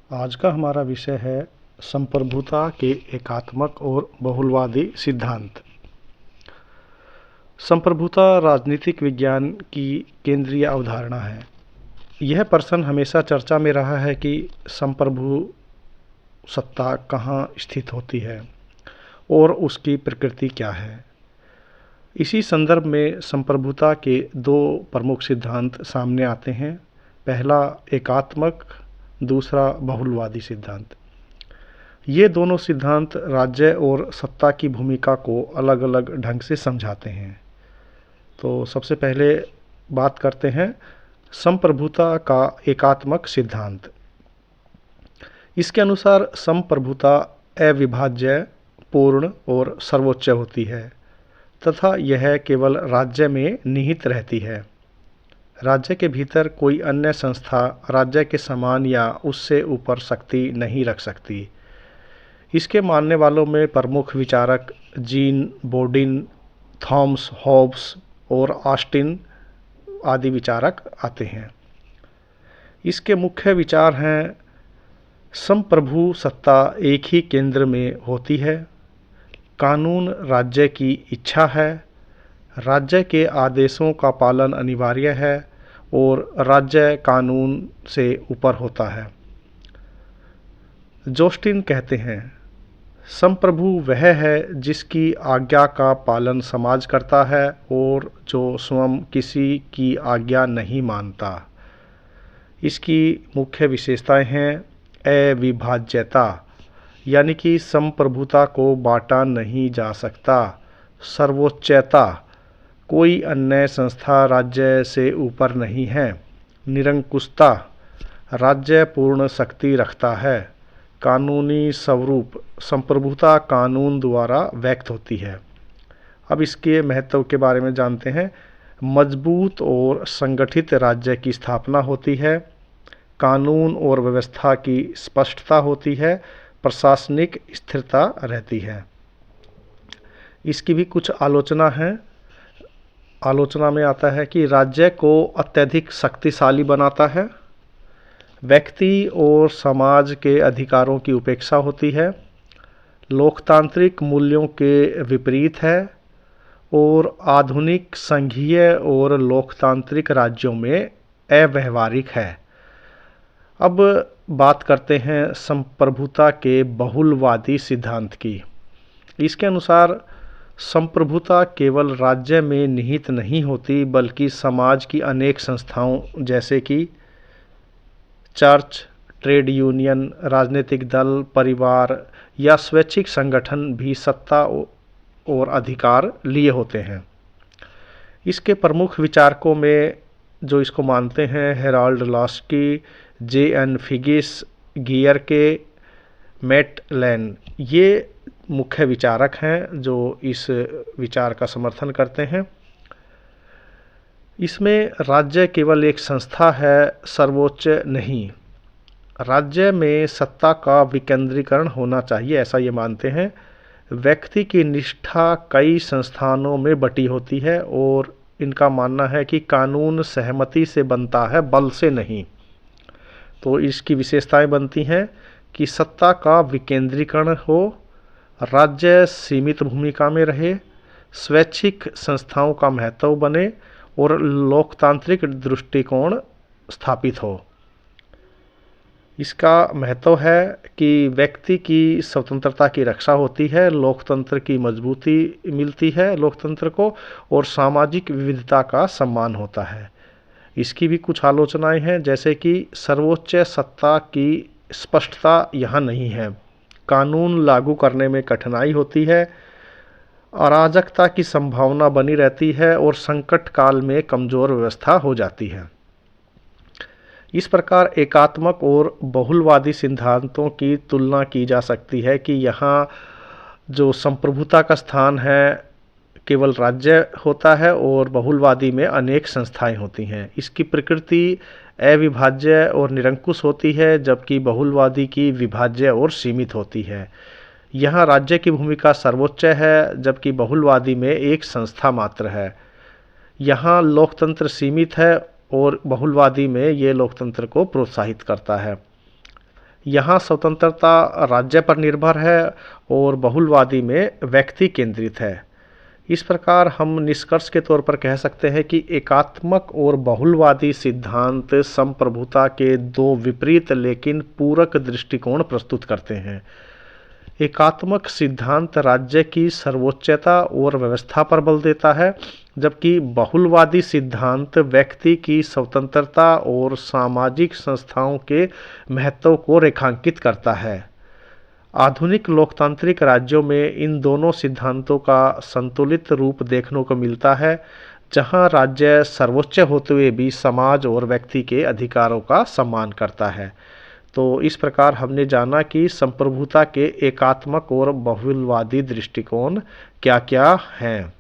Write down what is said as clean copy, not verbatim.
आज का हमारा विषय है संप्रभुता के एकात्मक और बहुलवादी सिद्धांत। संप्रभुता राजनीतिक विज्ञान की केंद्रीय अवधारणा है। यह प्रश्न हमेशा चर्चा में रहा है कि संप्रभु सत्ता कहाँ स्थित होती है और उसकी प्रकृति क्या है। इसी संदर्भ में संप्रभुता के दो प्रमुख सिद्धांत सामने आते हैं। पहला एकात्मक, दूसरा बहुलवादी सिद्धांत। ये दोनों सिद्धांत राज्य और सत्ता की भूमिका को अलग अलग ढंग से समझाते हैं। तो सबसे पहले बात करते हैं संप्रभुता का एकात्मक सिद्धांत। इसके अनुसार संप्रभुता अविभाज्य, पूर्ण और सर्वोच्च होती है तथा यह केवल राज्य में निहित रहती है। राज्य के भीतर कोई अन्य संस्था राज्य के समान या उससे ऊपर शक्ति नहीं रख सकती। इसके मानने वालों में प्रमुख विचारक जीन बोर्डिन, थॉमस हॉब्स और ऑस्टिन आदि विचारक आते हैं। इसके मुख्य विचार हैं: संप्रभु सत्ता एक ही केंद्र में होती है, कानून राज्य की इच्छा है, राज्य के आदेशों का पालन अनिवार्य है और राज्य कानून से ऊपर होता है। जोस्टिन कहते हैं, संप्रभु वह है जिसकी आज्ञा का पालन समाज करता है और जो स्वयं किसी की आज्ञा नहीं मानता। इसकी मुख्य विशेषताएं हैं: अविभाज्यता, यानी कि संप्रभुता को बांटा नहीं जा सकता। सर्वोच्चता, कोई अन्य संस्था राज्य से ऊपर नहीं है। निरंकुशता, राज्य पूर्ण शक्ति रखता है। कानूनी स्वरूप, संप्रभुता कानून द्वारा व्यक्त होती है। अब इसके महत्व के बारे में जानते हैं। मजबूत और संगठित राज्य की स्थापना होती है, कानून और व्यवस्था की स्पष्टता होती है, प्रशासनिक स्थिरता रहती है। इसकी भी कुछ आलोचना है। आलोचना में आता है कि राज्य को अत्यधिक शक्तिशाली बनाता है, व्यक्ति और समाज के अधिकारों की उपेक्षा होती है, लोकतांत्रिक मूल्यों के विपरीत है और आधुनिक संघीय और लोकतांत्रिक राज्यों में अव्यावहारिक है। अब बात करते हैं संप्रभुता के बहुलवादी सिद्धांत की। इसके अनुसार संप्रभुता केवल राज्य में निहित नहीं होती बल्कि समाज की अनेक संस्थाओं जैसे कि चर्च, ट्रेड यूनियन, राजनीतिक दल, परिवार या स्वैच्छिक संगठन भी सत्ता और अधिकार लिए होते हैं। इसके प्रमुख विचारकों में जो इसको मानते हैं हेराल्ड लास्की, जे.एन. फिगिस, गियर के, मैट लैन, ये मुख्य विचारक हैं जो इस विचार का समर्थन करते हैं। इसमें राज्य केवल एक संस्था है, सर्वोच्च नहीं। राज्य में सत्ता का विकेंद्रीकरण होना चाहिए, ऐसा ये मानते हैं। व्यक्ति की निष्ठा कई संस्थानों में बटी होती है और इनका मानना है कि कानून सहमति से बनता है, बल से नहीं। तो इसकी विशेषताएं बनती हैं कि सत्ता का विकेंद्रीकरण हो, राज्य सीमित भूमिका में रहे, स्वैच्छिक संस्थाओं का महत्व बने और लोकतांत्रिक दृष्टिकोण स्थापित हो। इसका महत्व है कि व्यक्ति की स्वतंत्रता की रक्षा होती है, लोकतंत्र की मजबूती मिलती है लोकतंत्र को, और सामाजिक विविधता का सम्मान होता है। इसकी भी कुछ आलोचनाएं हैं, जैसे कि सर्वोच्च सत्ता की स्पष्टता यहाँ नहीं है, कानून लागू करने में कठिनाई होती है, अराजकता की संभावना बनी रहती है और संकट काल में कमज़ोर व्यवस्था हो जाती है। इस प्रकार एकात्मक और बहुलवादी सिद्धांतों की तुलना की जा सकती है कि यहाँ जो संप्रभुता का स्थान है केवल राज्य होता है और बहुलवादी में अनेक संस्थाएं होती हैं। इसकी प्रकृति अविभाज्य और निरंकुश होती है जबकि बहुलवादी की विभाज्य और सीमित होती है। यहाँ राज्य की भूमिका सर्वोच्च है जबकि बहुलवादी में एक संस्था मात्र है। यहाँ लोकतंत्र सीमित है और बहुलवादी में ये लोकतंत्र को प्रोत्साहित करता है। यहाँ स्वतंत्रता राज्य पर निर्भर है और बहुलवादी में व्यक्ति केंद्रित है। इस प्रकार हम निष्कर्ष के तौर पर कह सकते हैं कि एकात्मक और बहुलवादी सिद्धांत संप्रभुता के दो विपरीत लेकिन पूरक दृष्टिकोण प्रस्तुत करते हैं। एकात्मक सिद्धांत राज्य की सर्वोच्चता और व्यवस्था पर बल देता है, जबकि बहुलवादी सिद्धांत व्यक्ति की स्वतंत्रता और सामाजिक संस्थाओं के महत्व को रेखांकित करता है। आधुनिक लोकतांत्रिक राज्यों में इन दोनों सिद्धांतों का संतुलित रूप देखने को मिलता है, जहां राज्य सर्वोच्च होते हुए भी समाज और व्यक्ति के अधिकारों का सम्मान करता है। तो इस प्रकार हमने जाना कि संप्रभुता के एकात्मक और बहुलवादी दृष्टिकोण क्या क्या हैं।